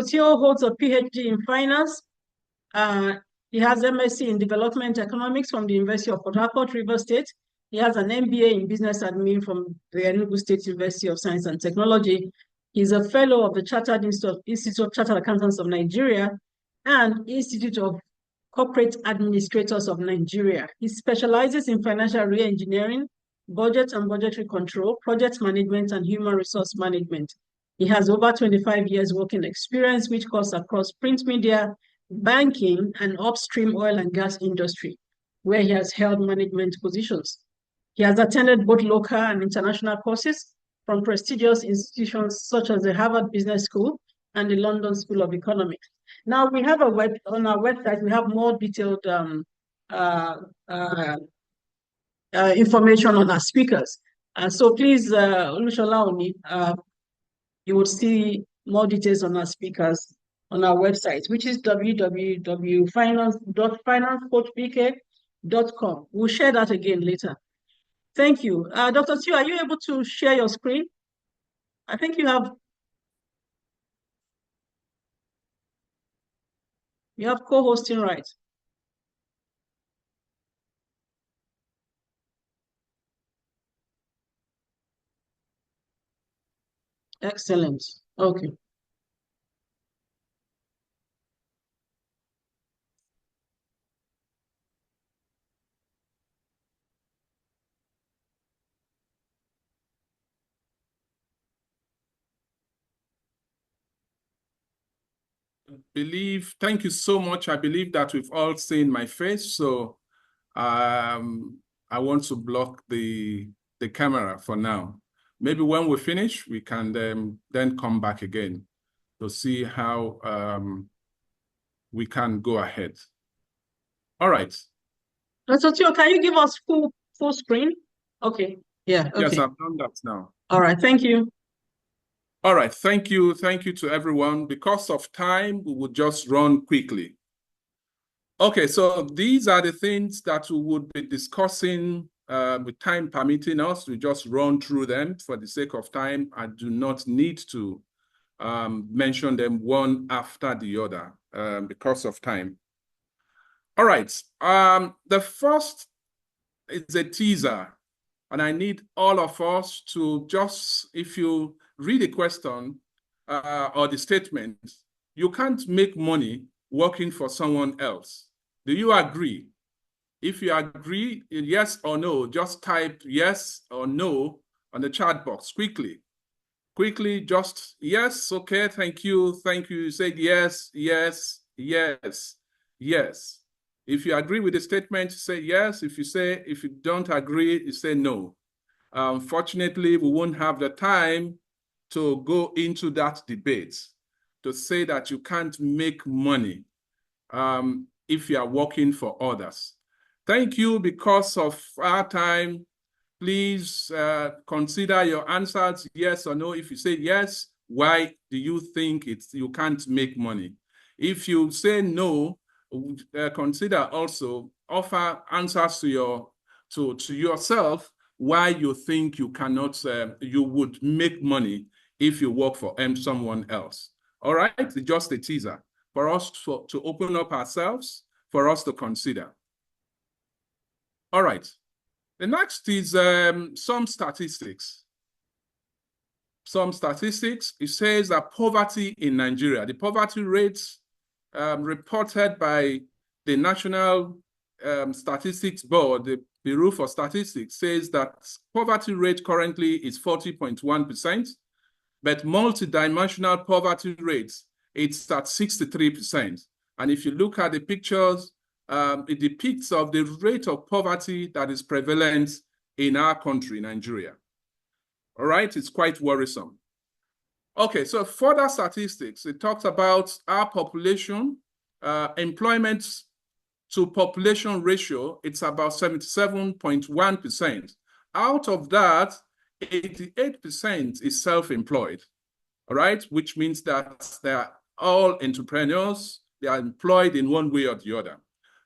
Theo holds a PhD in finance. He has M.Sc in development economics from the University of Port Harcourt, River State. He has an MBA in business admin from the Enugu State University of Science and Technology. He's a fellow of the Institute of Chartered Accountants of Nigeria and Institute of Corporate Administrators of Nigeria. He specializes in financial re-engineering, budget and budgetary control, project management, and human resource management. He has over 25 years working experience, which cuts across print media, banking, and upstream oil and gas industry, where he has held management positions. He has attended both local and international courses from prestigious institutions such as the Harvard Business School and the London School of Economics. Now, we have on our website, we have more detailed information on our speakers. So please, Olushola Oni, you will see more details on our speakers on our website, which is www.finance.bk.com. We'll share that again later. Thank you. Dr. Theo, are you able to share your screen? I think you have co-hosting rights. Excellent. Okay. Thank you so much. I believe that we've all seen my face, so I want to block the camera for now. Maybe when we finish, we can then come back again to see how we can go ahead. All right. Dr. Theo, can you give us full screen? Okay. Yeah. Okay. Yes, I've done that now. All right. Thank you. All right. Thank you. Thank you to everyone. Because of time, we will just run quickly. Okay. So these are the things that we would be discussing with time permitting us. We just run through them for the sake of time. I do not need to mention them one after the other because of time. All right. The first is a teaser, and I need all of us to just, if you read the question or the statement, you can't make money working for someone else. Do you agree? If you agree, yes or no, just type yes or no on the chat box quickly. Quickly, just yes, okay, thank you, thank you. You said yes, yes, yes, yes. If you agree with the statement, say yes. If you don't agree, you say no. Unfortunately, we won't have the time to go into that debate to say that you can't make money if you are working for others. Thank you. Because of our time, please consider your answers, yes or no. If you say yes, why do you think you can't make money? If you say no, consider also offer answers to yourself why you think you cannot, you would make money if you work for someone else. All right, it's just a teaser for us to open up ourselves, for us to consider. All right, the next is some statistics. Some statistics, it says that poverty in Nigeria, the poverty rates reported by the National Statistics Board, the Bureau for Statistics, says that poverty rate currently is 40.1%, but multidimensional poverty rates, it's at 63%. And if you look at the pictures, it depicts of the rate of poverty that is prevalent in our country, Nigeria. All right, it's quite worrisome. Okay, so further statistics, it talks about our population, employment to population ratio, it's about 77.1%. Out of that, 88% is self-employed, all right, which means that they are all entrepreneurs, they are employed in one way or the other.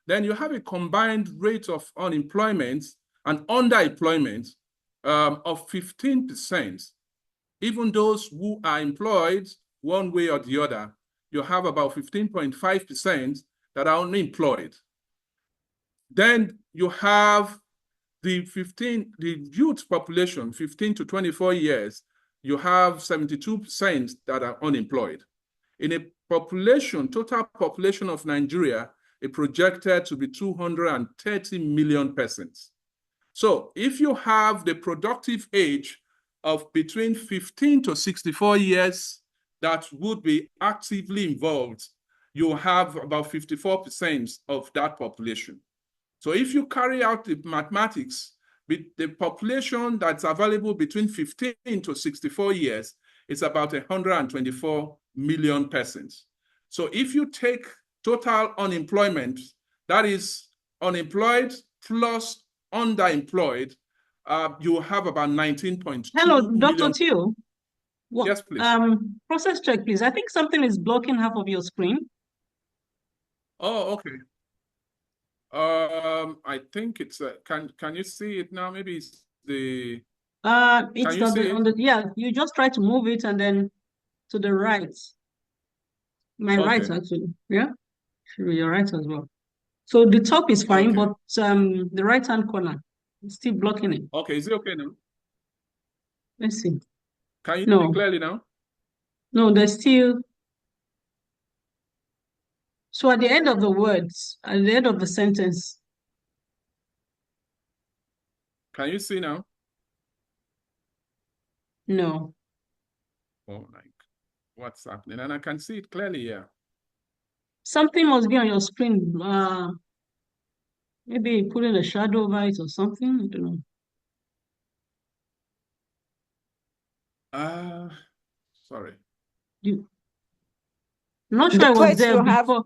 Then you have a combined rate of unemployment and underemployment of 15%. Even those who are employed one way or the other, you have about 15.5% that are unemployed. Then you have the youth population, 15 to 24 years, you have 72% that are unemployed. In a population, total population of Nigeria, it projected to be 230 million persons. So if you have the productive age of between 15 to 64 years that would be actively involved, you have about 54% of that population. So if you carry out the mathematics, the population that's available between 15 to 64 years is about 124 million persons. So if you take total unemployment, that is unemployed plus underemployed, you have about 19.2 Hello, Dr. million. Theo. Yes, please. Process check, please. I think something is blocking half of your screen. Oh, okay. I think it's can you see it now? Maybe it's the It's can you see it? yeah, you just try to move it and then to the right. My right, Okay. actually. Yeah, should be your right as well. So the top is fine, Okay. but the right-hand corner is still blocking it. Okay, is it okay now? Let's see. Can you see No, clearly now? no, there's still. So at the end of the words, at the end of the sentence, Can you see now? no. Oh, like what's happening? And I can see it clearly here. Something must be on your screen. Maybe putting a shadow over it or something. I don't know. Sorry. I'm not sure The I was place there you have, before.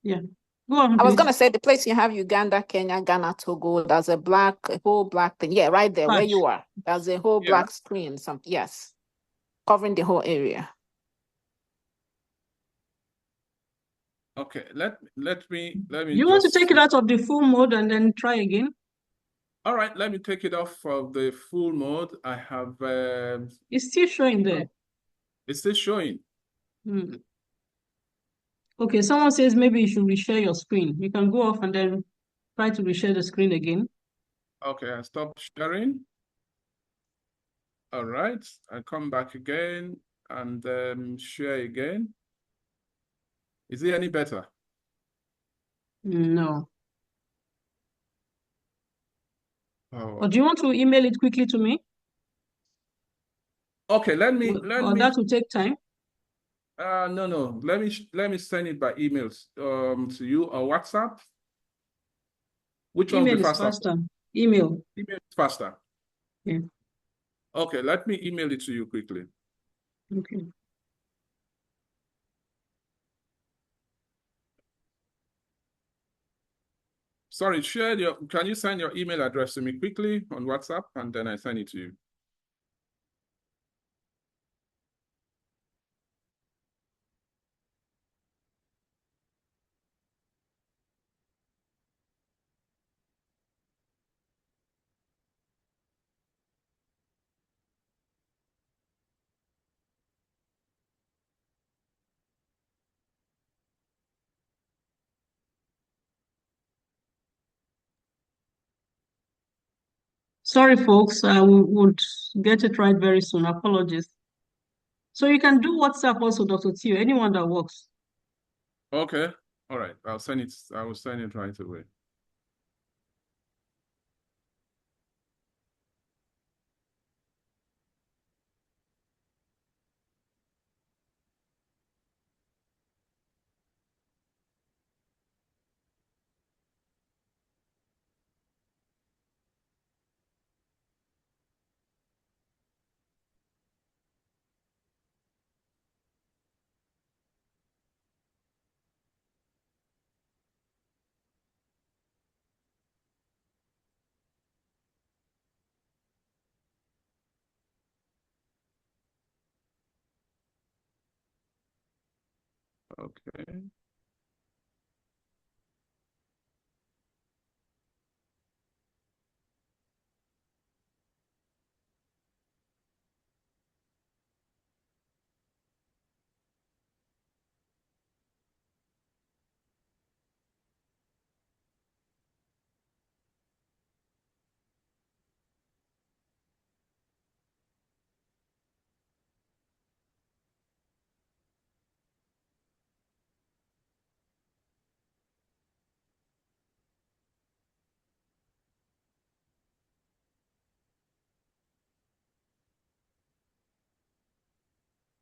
Yeah. Go on, I was please. gonna say the place you have Uganda, Kenya, Ghana, Togo. There's a whole black thing. Yeah, right there where Patch. you are. There's a whole Yeah. black screen. Yes, covering the whole area. Okay. Let me You want to just take it out of the full mode and then try again? All right, let me take it off of the full mode. I have It's still showing there. it's still showing. Okay, someone says maybe you should reshare your screen. You can go off and then try to reshare the screen again. Okay, I stop sharing. All right, I come back again and share again. Is it any better? No. Oh. Or do you want to email it quickly to me? Okay, let Or me that will take time. no. Let me send it by emails to you or WhatsApp. Which one will Email be is faster? faster. Email. Email is faster. Yeah. Okay, let me email it to you quickly. Okay. Sorry, can you send your email address to me quickly on WhatsApp and then I send it to you? Sorry, folks. I would get it right very soon. Apologies. So you can do WhatsApp also, Dr. Theo, anyone that works. Okay. All right. I will send it right away. Okay.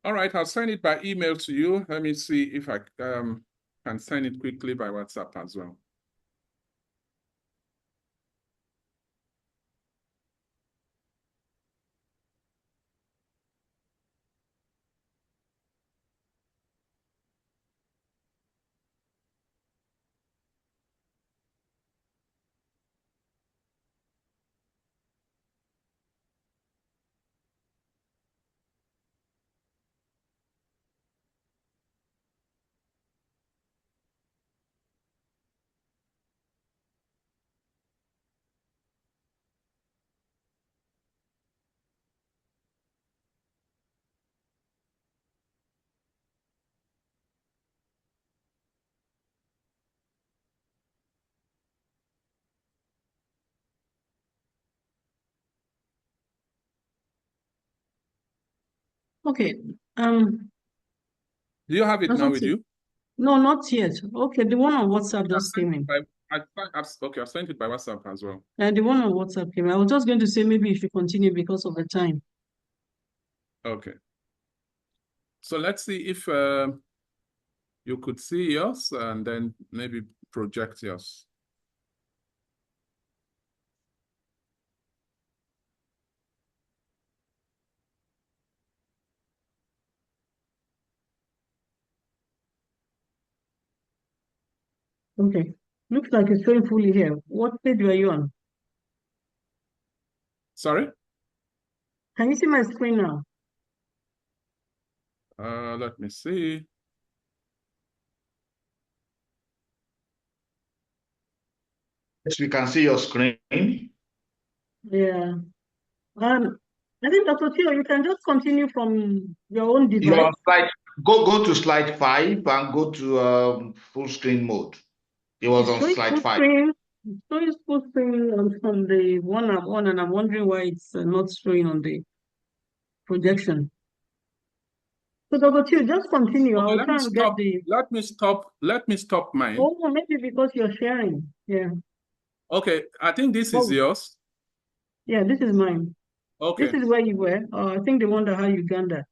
All right, I'll send it by email to you. Let me see if I can send it quickly by WhatsApp as well. Okay. Do you have it now with you? No, not yet. Okay, the one on WhatsApp just came in. Okay, I've sent it by WhatsApp as well. And the one on WhatsApp came in. I was just going to say maybe you should continue because of the time. Okay. So let's see if you could see yours and then maybe project yours. Okay. Looks like it's showing fully here. What page were you on? Sorry? Can you see my screen now? Let me see. Yes, we can see your screen. Yeah. I think Dr. Theo, you can just continue from your own device. You're on slide. Go to slide 5 and go to full screen mode. It was on slide 5. It's showing full screen on the one I'm on, and I'm wondering why it's not showing on the projection. So Dr. Theo, just continue. Okay, I'll try and get the. Let me stop mine. Oh, maybe because you're sharing. Yeah. Okay, I think this is yours. Yeah, this is mine. Okay. This is where you were. I think the one that had Uganda.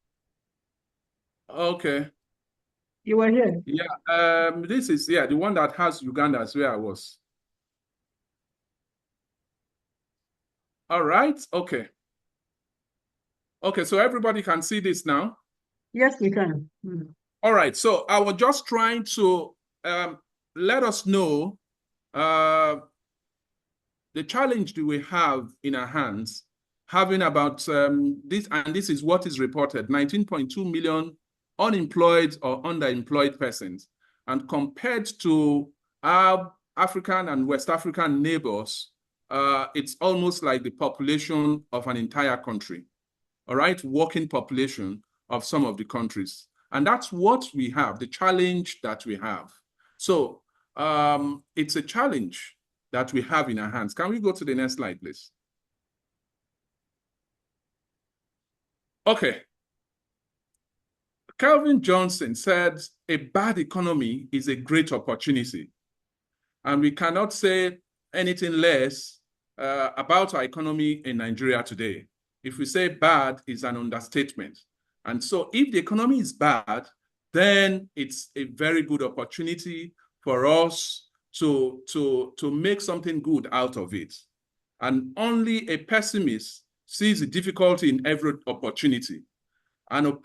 Okay. You were here. Yeah. This is the one that has Uganda is where I was. All right. Okay. Okay, so everybody can see this now? Yes, we can. Mm. All right. So I was just trying to let us know the challenge that we have in our hands, having about this, and this is what is reported, 19.2 million unemployed or underemployed persons. And compared to our African and West African neighbors, it's almost like the population of an entire country, all right, working population of some of the countries. And that's what we have, the challenge that we have. So it's a challenge that we have in our hands. Can we go to the next slide, please? Okay. Calvin Johnson said, a bad economy is a great opportunity. And we cannot say anything less about our economy in Nigeria today. If we say bad, it's an understatement. And so if the economy is bad, then it's a very good opportunity for us to make something good out of it. And only a pessimist sees the difficulty in every opportunity. An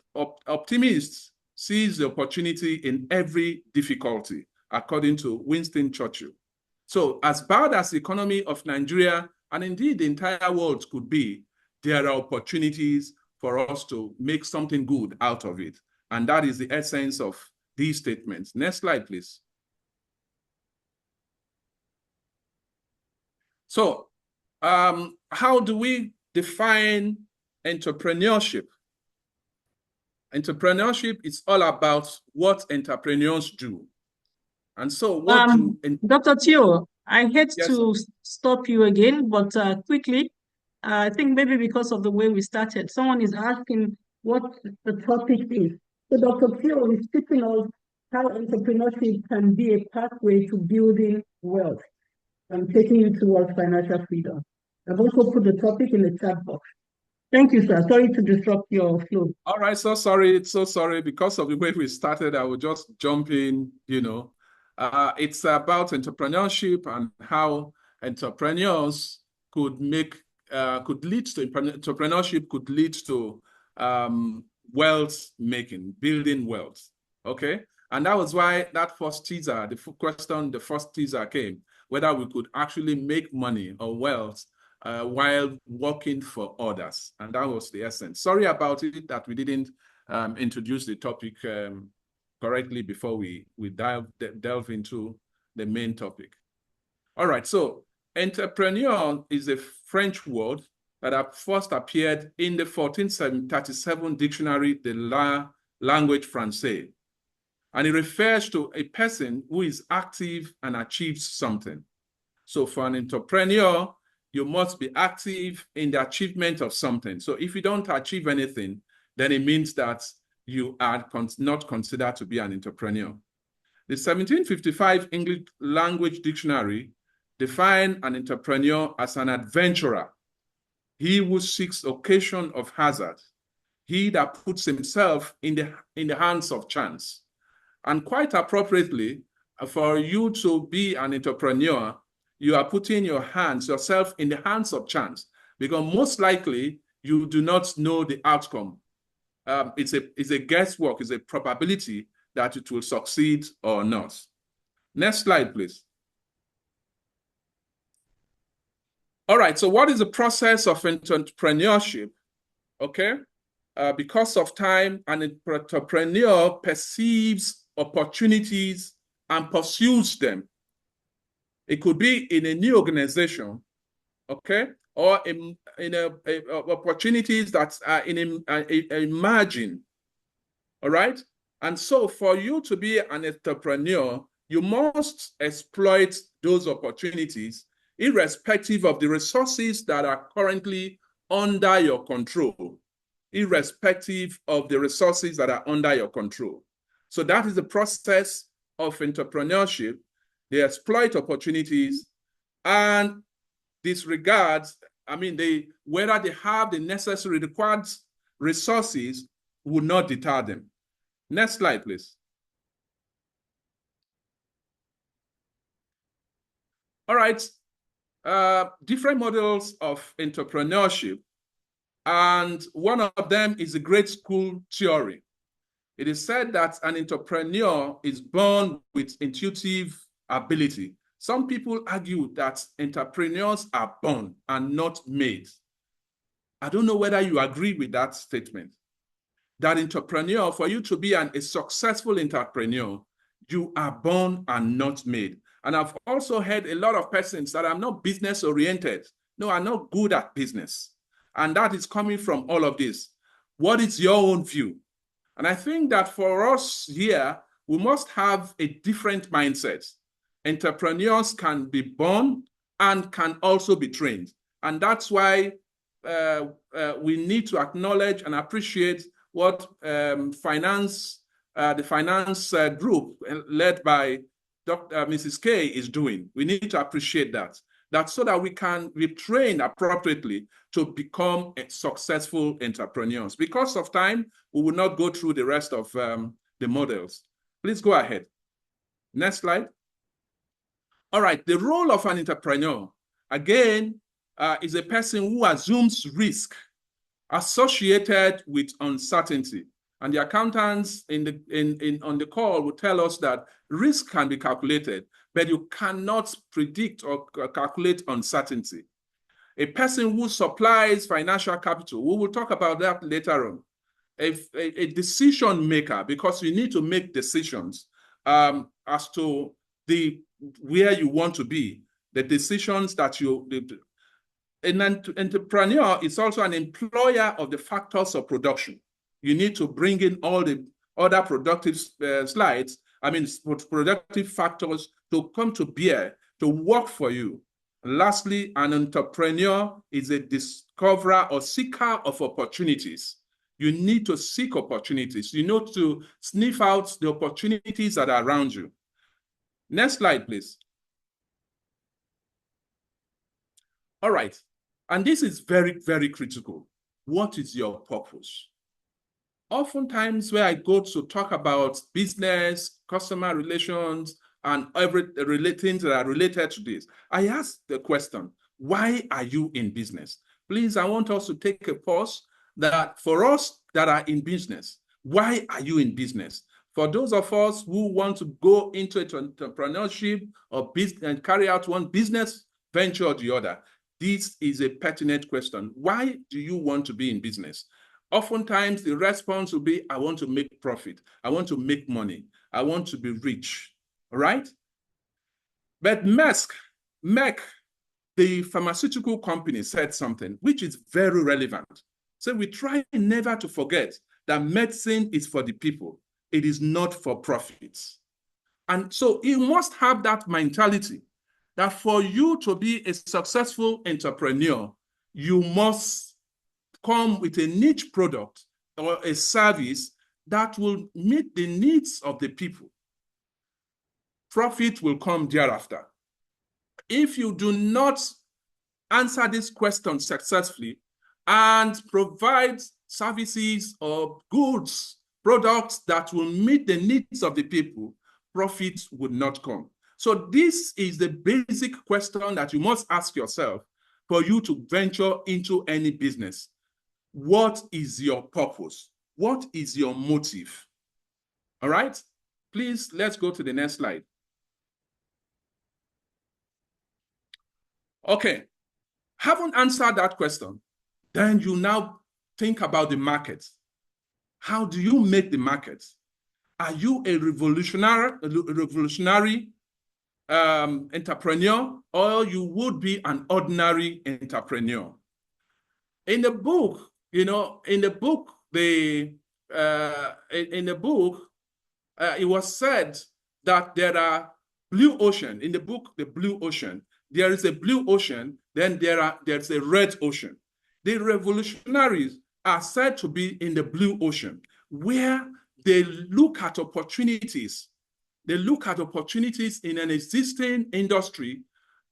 optimist sees the opportunity in every difficulty, according to Winston Churchill. So as bad as the economy of Nigeria, and indeed the entire world could be, there are opportunities for us to make something good out of it. And that is the essence of these statements. Next slide, please. So how do we define entrepreneurship? Entrepreneurship is all about what entrepreneurs do. And so what Dr. Theo, I hate to stop you again, but quickly, I think maybe because of the way we started, someone is asking what the topic is. So Dr. Theo is speaking of how entrepreneurship can be a pathway to building wealth and taking you towards financial freedom. I've also put the topic in the chat box. Thank you, sir. Sorry to disrupt your flow. All right, so sorry, because of the way we started. I will just jump in. It's about entrepreneurship and how entrepreneurs could lead to entrepreneurship, could lead to wealth making, building wealth. Okay, and that was why that first teaser, the first teaser came, whether we could actually make money or wealth while working for others. And that was the essence. Sorry about it that we didn't introduce the topic correctly before we delve into the main topic. All right, so entrepreneur is a French word that first appeared in the 1437 dictionary de la langue française. And it refers to a person who is active and achieves something. So for an entrepreneur, you must be active in the achievement of something. So if you don't achieve anything, then it means that you are not considered to be an entrepreneur. The 1755 English Language Dictionary defined an entrepreneur as an adventurer, he who seeks occasion of hazard, he that puts himself in the hands of chance. And quite appropriately, for you to be an entrepreneur, you are putting yourself in the hands of chance, because most likely you do not know the outcome. It's a guesswork, it's a probability that it will succeed or not. Next slide, please. All right, so what is the process of entrepreneurship? Okay, because of time, an entrepreneur perceives opportunities and pursues them. It could be in a new organization, okay, or in opportunities that are emerging, all right? And so for you to be an entrepreneur, you must exploit those opportunities irrespective of the resources that are currently under your control, irrespective of the resources that are under your control. So that is the process of entrepreneurship. They exploit opportunities and disregard, whether they have the necessary required resources will not deter them. Next slide, please. All right, different models of entrepreneurship, and one of them is the great school theory. It is said that an entrepreneur is born with intuitive ability. Some people argue that entrepreneurs are born and not made. I don't know whether you agree with that statement. That entrepreneur, for you to be a successful entrepreneur, you are born and not made. And I've also heard a lot of persons that are not business oriented, no, are not good at business. And that is coming from all of this. What is your own view? And I think that for us here, we must have a different mindset. Entrepreneurs can be born and can also be trained. And that's why we need to acknowledge and appreciate what the finance group led by Mrs. K is doing. We need to appreciate that. That's so that we can be trained appropriately to become successful entrepreneurs. Because of time, we will not go through the rest of the models. Please go ahead. Next slide. All right, the role of an entrepreneur, again, is a person who assumes risk associated with uncertainty. And the accountants on the call will tell us that risk can be calculated, but you cannot predict or calculate uncertainty. A person who supplies financial capital, we will talk about that later on. A decision maker, because you need to make decisions as to where you want to be, the decisions that an entrepreneur is also an employer of the factors of production. You need to bring in all the other productive productive factors to come to bear, to work for you. Lastly, an entrepreneur is a discoverer or seeker of opportunities. You need to seek opportunities. You need to sniff out the opportunities that are around you. Next slide, please. All right. And this is very, very critical. What is your purpose? Oftentimes, where I go to talk about business, customer relations, and things that are related to this, I ask the question, why are you in business? Please, I want us to take a pause that for us that are in business, why are you in business? For those of us who want to go into entrepreneurship or business and carry out one business venture or the other, this is a pertinent question. Why do you want to be in business? Oftentimes, the response will be, I want to make profit. I want to make money. I want to be rich. All right? But Merck, the pharmaceutical company, said something which is very relevant. So we try never to forget that medicine is for the people. It is not for profits. And so you must have that mentality that for you to be a successful entrepreneur, you must come with a niche product or a service that will meet the needs of the people. Profit will come thereafter. If you do not answer this question successfully and provide services or goods, products that will meet the needs of the people, profit would not come. So this is the basic question that you must ask yourself for you to venture into any business. What is your purpose? What is your motive? All right? Please, let's go to the next slide. Okay. Haven't answered that question, then you now think about the market. How do you make the market? Are you a revolutionary entrepreneur, or you would be an ordinary entrepreneur? In the book, it was said that there are blue ocean. In the book, the blue ocean, there is a blue ocean, then there's a red ocean. The revolutionaries are said to be in the blue ocean, where they look at opportunities. They look at opportunities in an existing industry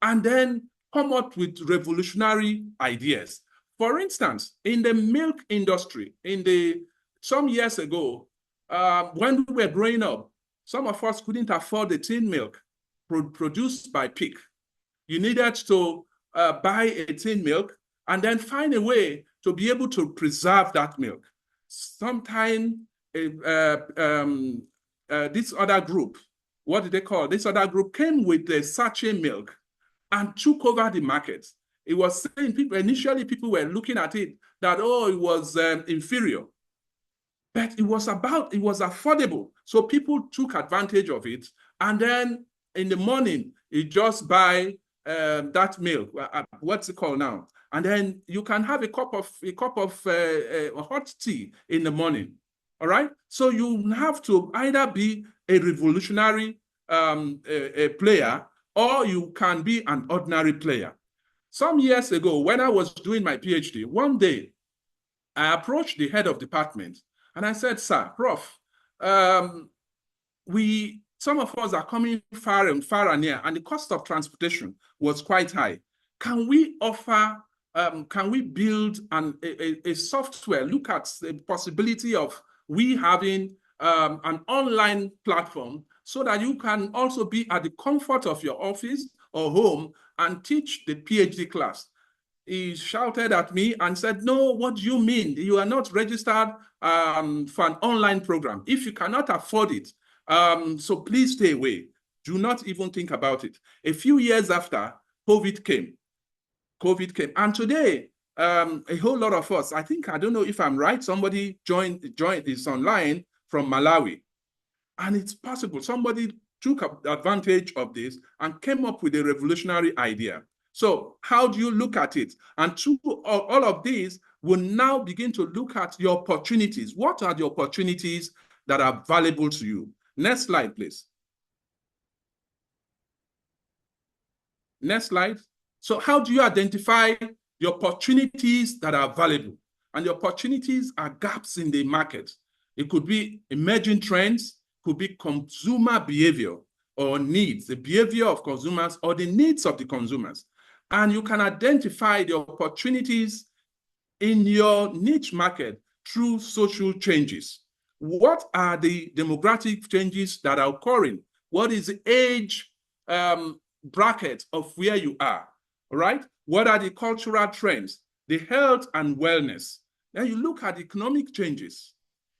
and then come up with revolutionary ideas. For instance, in the milk industry, some years ago, when we were growing up, some of us couldn't afford the tin milk produced by pig. You needed to buy a tin milk and then find a way to be able to preserve that milk. Sometime this other group, what did they call? This other group came with the sachet milk and took over the market. It was saying initially people were looking at it that, oh, it was inferior. But it was affordable. So people took advantage of it. And then in the morning, you just buy that milk. What's it called now? And then you can have a cup of hot tea in the morning. All right. So you have to either be a revolutionary a player, or you can be an ordinary player. Some years ago, when I was doing my PhD, one day I approached the head of department and I said, "Sir, Prof, some of us are coming far and near, and the cost of transportation was quite high. Can we build a software, look at the possibility of we having an online platform so that you can also be at the comfort of your office or home and teach the PhD class?" He shouted at me and said, "No, what do you mean? You are not registered for an online program. If you cannot afford it, so please stay away. Do not even think about it." A few years after, COVID came. And today, a whole lot of us, I don't know if I'm right, somebody joined this online from Malawi. And it's possible somebody took advantage of this and came up with a revolutionary idea. So how do you look at it? And all of these will now begin to look at your opportunities. What are the opportunities that are valuable to you? Next slide, please. Next slide. So how do you identify the opportunities that are valuable? And the opportunities are gaps in the market. It could be emerging trends, could be consumer behavior or needs, the behavior of consumers or the needs of the consumers. And you can identify the opportunities in your niche market through social changes. What are the demographic changes that are occurring? What is the age bracket of where you are? All right? What are the cultural trends, the health and wellness? Then you look at economic changes,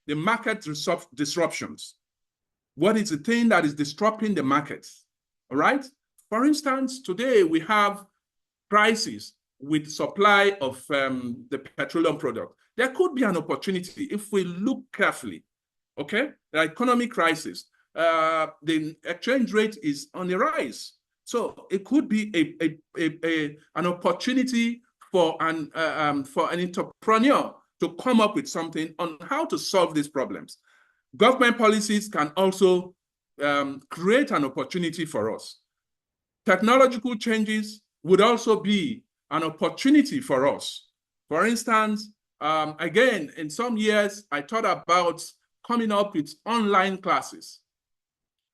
the market disruptions. What is the thing that is disrupting the markets? All right? For instance, today we have crisis with supply of the petroleum product. There could be an opportunity if we look carefully, okay? The economic crisis, the exchange rate is on the rise. So it could be an opportunity for an entrepreneur to come up with something on how to solve these problems. Government policies can also create an opportunity for us. Technological changes would also be an opportunity for us. For instance, again, in some years, I thought about coming up with online classes.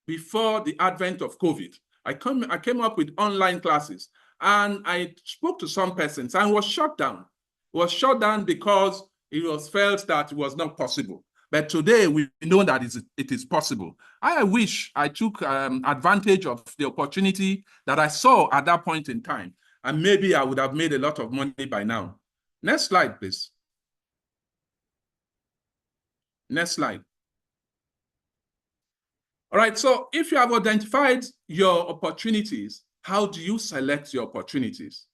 Before the advent of COVID, I came up with online classes, and I spoke to some persons and was shut down. It was shut down because it was felt that it was not possible. But today we know that it is possible. I wish I took advantage of the opportunity that I saw at that point in time, and maybe I would have made a lot of money by now. Next slide, please. Next slide. All right, so if you have identified your opportunities, how do you select your opportunities?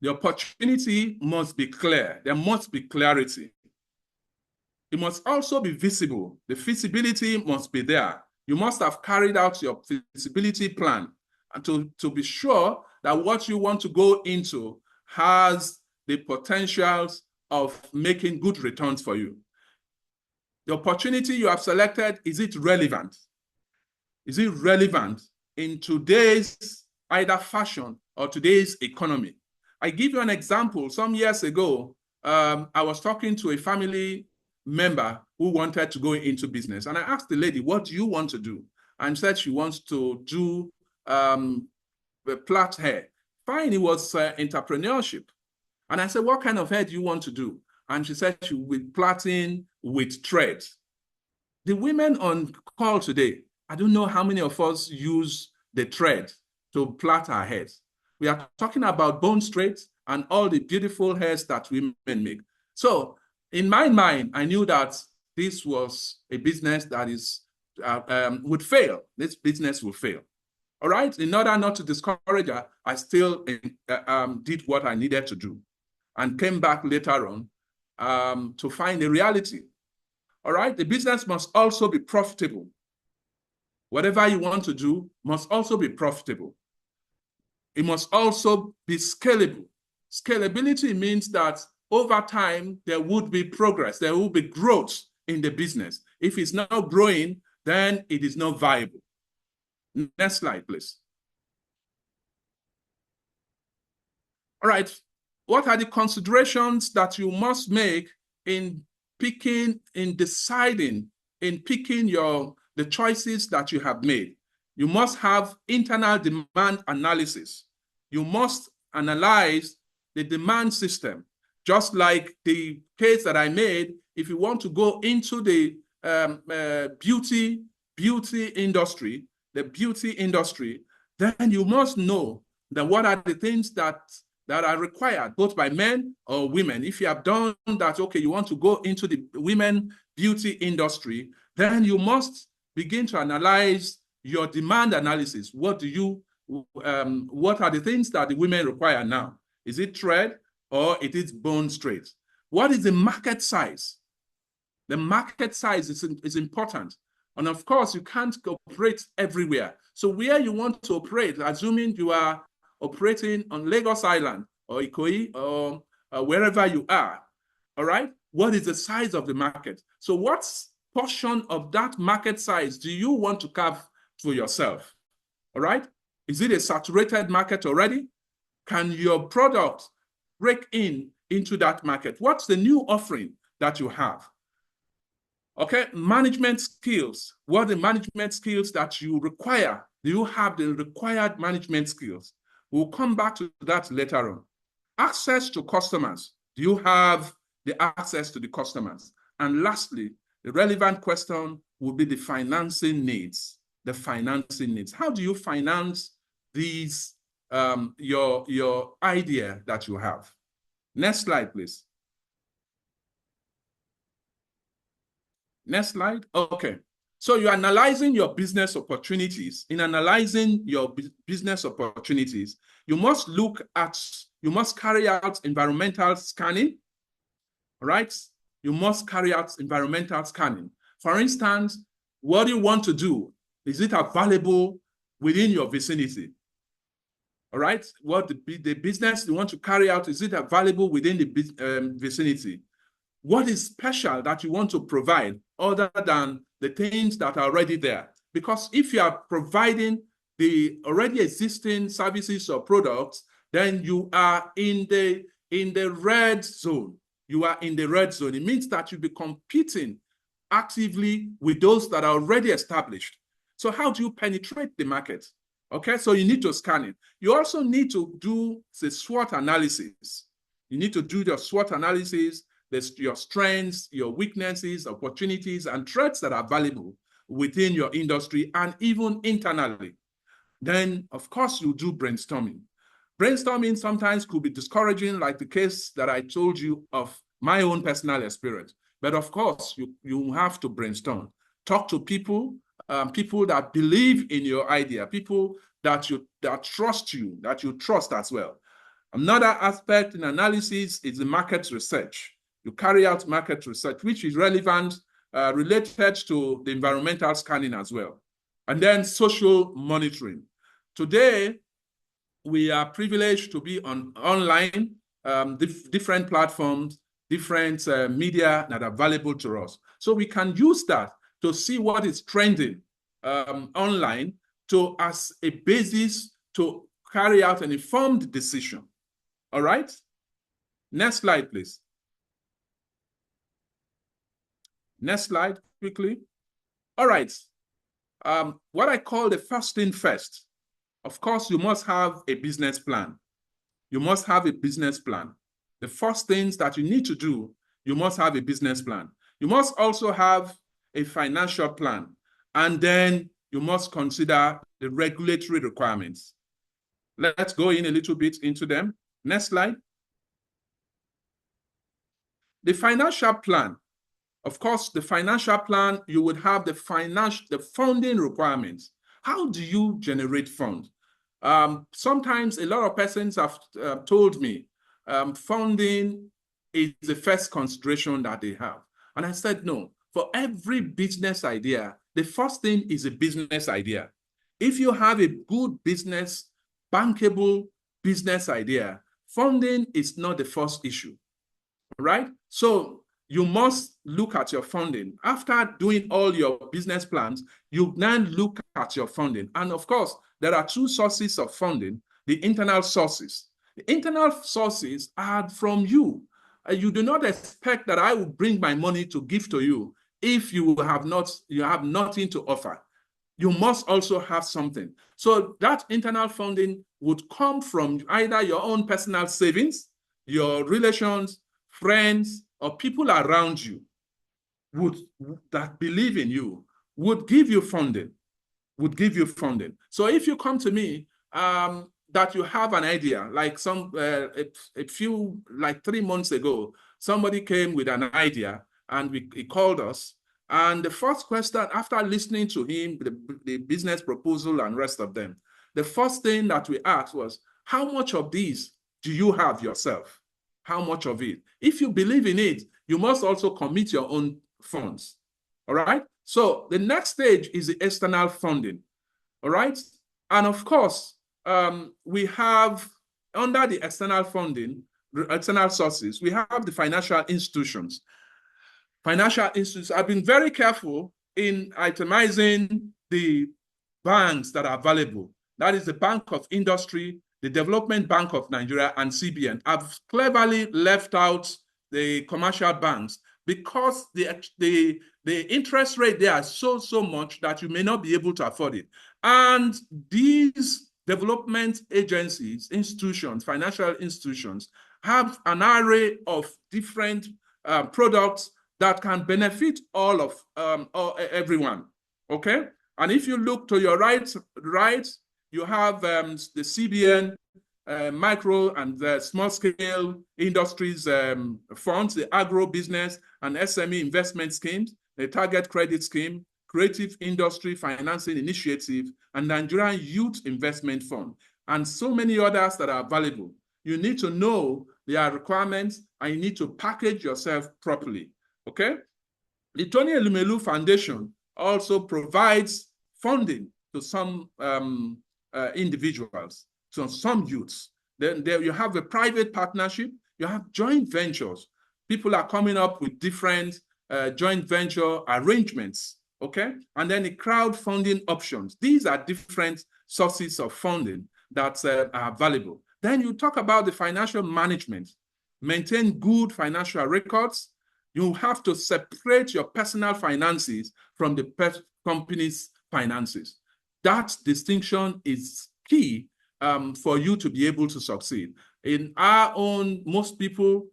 The opportunity must be clear. There must be clarity. It must also be visible. The feasibility must be there. You must have carried out your feasibility plan and to be sure that what you want to go into has the potentials of making good returns for you. The opportunity you have selected, is it relevant? Is it relevant in today's either fashion or today's economy? I give you an example. Some years ago, I was talking to a family member who wanted to go into business. And I asked the lady, what do you want to do? And said she wants to do plait hair. Fine, it was entrepreneurship. And I said, what kind of hair do you want to do? And she said she will be plaiting with thread. The women on call today, I don't know how many of us use the thread to plait our heads. We are talking about bone straight and all the beautiful hairs that women make. So in my mind, I knew that this was a business that would fail. This business will fail. All right. In order not to discourage her, I still did what I needed to do and came back later on to find a reality. All right. The business must also be profitable. Whatever you want to do must also be profitable. It must also be scalable. Scalability means that over time, there would be progress. There will be growth in the business. If it's not growing, then it is not viable. Next slide, please. All right. What are the considerations that you must make in picking the choices that you have made? You must have internal demand analysis. You must analyze the demand system. Just like the case that I made, if you want to go into the beauty industry, then you must know that what are the things that are required, both by men or women. If you have done that, okay, you want to go into the women beauty industry, then you must begin to analyze your demand analysis. What are the things that the women require now? Is it thread or it is bone straight? What is the market size? The market size is important. And of course, you can't operate everywhere. So where you want to operate, assuming you are operating on Lagos Island or Ikoyi or wherever you are, all right? What is the size of the market? So what portion of that market size do you want to carve for yourself, all right? Is it a saturated market already? Can your product break into that market? What's the new offering that you have? Okay, management skills. What are the management skills that you require? Do you have the required management skills? We'll come back to that later on. Access to customers. Do you have the access to the customers? And lastly, the relevant question will be the financing needs. The financing needs. How do you finance these, your idea that you have? Next slide, please. Next slide. Okay. So you're analyzing your business opportunities. In analyzing your business opportunities, you must carry out environmental scanning, right? You must carry out environmental scanning. For instance, what do you want to do? Is it available within your vicinity? All right. What the business you want to carry out, is it available within the vicinity? What is special that you want to provide other than the things that are already there? Because if you are providing the already existing services or products, then you are in the red zone. You are in the red zone. It means that you'll be competing actively with those that are already established. So how do you penetrate the market? Okay, so you need to scan it. You also need to do the SWOT analysis. You need to do the SWOT analysis. There's your strengths, your weaknesses, opportunities, and threats that are available within your industry and even internally. Then, of course, you do brainstorming. Brainstorming sometimes could be discouraging, like the case that I told you of my own personal experience. But of course, you have to brainstorm. Talk to people, people that believe in your idea, people that trust you, that you trust as well. Another aspect in analysis is the market research. You carry out market research, which is relevant, related to the environmental scanning as well. And then social monitoring. Today, we are privileged to be online, different platforms, different media that are available to us. So we can use that to see what is trending online as a basis to carry out an informed decision. All right? Next slide, please. Next slide, quickly. All right. What I call the first thing first. Of course, you must have a business plan. You must have a business plan. The first things that you need to do, you must have a business plan. You must also have a financial plan. And then you must consider the regulatory requirements. Let's go in a little bit into them. Next slide. The financial plan. Of course, the financial plan, you would have the funding requirements. How do you generate funds? Sometimes a lot of persons have told me funding is the first consideration that they have. And I said, no, for every business idea, the first thing is a business idea. If you have a good business, bankable business idea, funding is not the first issue, right? So you must look at your funding. After doing all your business plans, you then look at your funding. And of course, there are two sources of funding, the internal sources. The internal sources are from you. You do not expect that I will bring my money to give to you if you have nothing to offer. You must also have something. So that internal funding would come from either your own personal savings, your relations, friends, or people around you that believe in you would give you funding, So if you come to me that you have an idea, like like 3 months ago, somebody came with an idea and he called us. And the first question, after listening to him, the business proposal and rest of them, the first thing that we asked was, how much of these do you have yourself? How much of it? If you believe in it, you must also commit your own funds. All right? So the next stage is the external funding. All right? And of course, we have, under the external funding, external sources, we have the financial institutions. Financial institutions, I've been very careful in itemizing the banks that are available. That is the Bank of Industry, the Development Bank of Nigeria, and CBN. I've cleverly left out the commercial banks because the interest rate there is so much that you may not be able to afford it. And these development agencies, institutions, financial institutions, have an array of different products that can benefit all of everyone. Okay, and if you look to your right, you have the CBN micro and the small scale industries funds, the agro business and SME investment schemes, the target credit scheme, creative industry financing initiative, and Nigerian Youth Investment Fund, and so many others that are available. You need to know their requirements and you need to package yourself properly. Okay? The Tony Elumelu Foundation also provides funding to some individuals, to some youths. Then there you have a private partnership, you have joint ventures. People are coming up with different joint venture arrangements, okay? And then the crowdfunding options. These are different sources of funding that are available. Then you talk about the financial management. Maintain good financial records. You have to separate your personal finances from the company's finances. That distinction is key for you to be able to succeed. In our own, most people,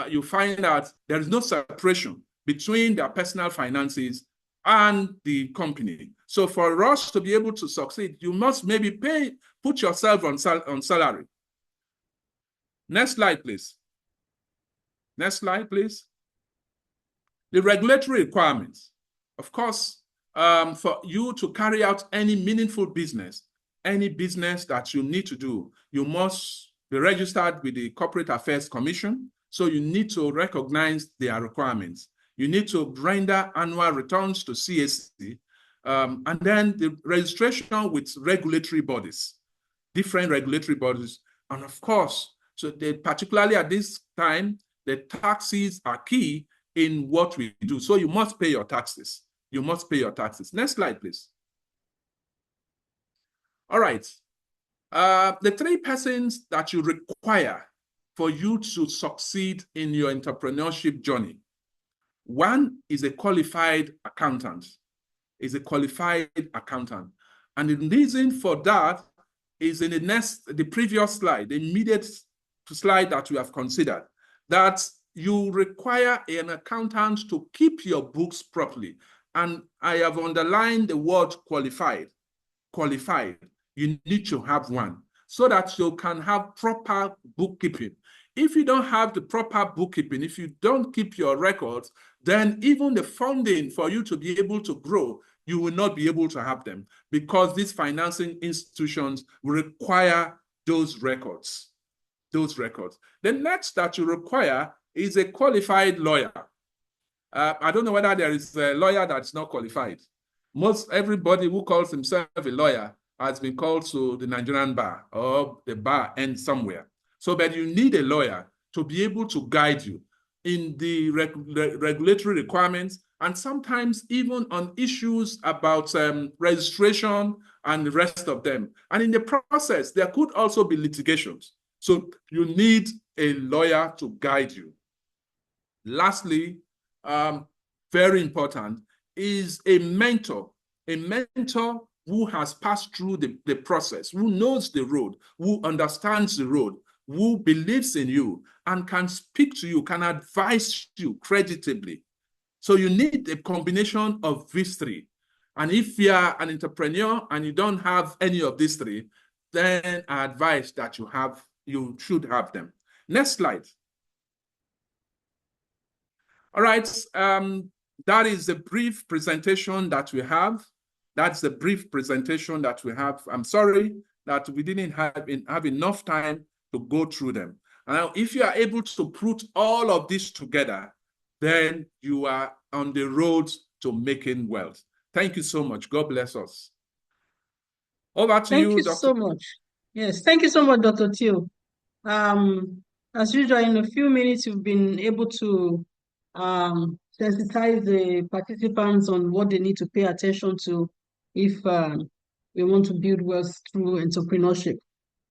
you find that there is no separation between their personal finances and the company. So for us to be able to succeed, you must maybe put yourself on salary. Next slide, please. Next slide, please. The regulatory requirements. Of course, for you to carry out any meaningful business, any business that you need to do, you must be registered with the Corporate Affairs Commission. So you need to recognize their requirements. You need to render annual returns to CAC, and then the registration with regulatory bodies, different regulatory bodies. And of course, so particularly at this time, the taxes are key in what we do. So you must pay your taxes. You must pay your taxes. Next slide, please. All right. The three persons that you require for you to succeed in your entrepreneurship journey. One is a qualified accountant. Is a qualified accountant. And the reason for that is in the previous slide, the immediate slide that we have considered, that you require an accountant to keep your books properly. And I have underlined the word qualified. Qualified. You need to have one so that you can have proper bookkeeping. If you don't have the proper bookkeeping, if you don't keep your records, then even the funding for you to be able to grow, you will not be able to have them because these financing institutions will require those records. Those records. The next that you require is a qualified lawyer. I don't know whether there is a lawyer that's not qualified. Everybody who calls himself a lawyer has been called to the Nigerian bar or the bar end somewhere. So, but you need a lawyer to be able to guide you in the regulatory requirements and sometimes even on issues about registration and the rest of them. And in the process, there could also be litigations. So you need a lawyer to guide you. Lastly, very important, is a mentor who has passed through the process, who knows the road, who understands the road, who believes in you and can speak to you, can advise you creditably. So you need a combination of these three. And if you are an entrepreneur and you don't have any of these three, then I advise that you should have them. Next slide. All right, that is the brief presentation that we have. That's the brief presentation that we have. I'm sorry that we didn't have enough time to go through them. Now, if you are able to put all of this together, then you are on the road to making wealth. Thank you so much. God bless us. Over to you, Dr. Thank you so much. Yes, thank you so much, Dr. Theo. As usual, in a few minutes, you've been able to sensitize the participants on what they need to pay attention to if we want to build wealth through entrepreneurship.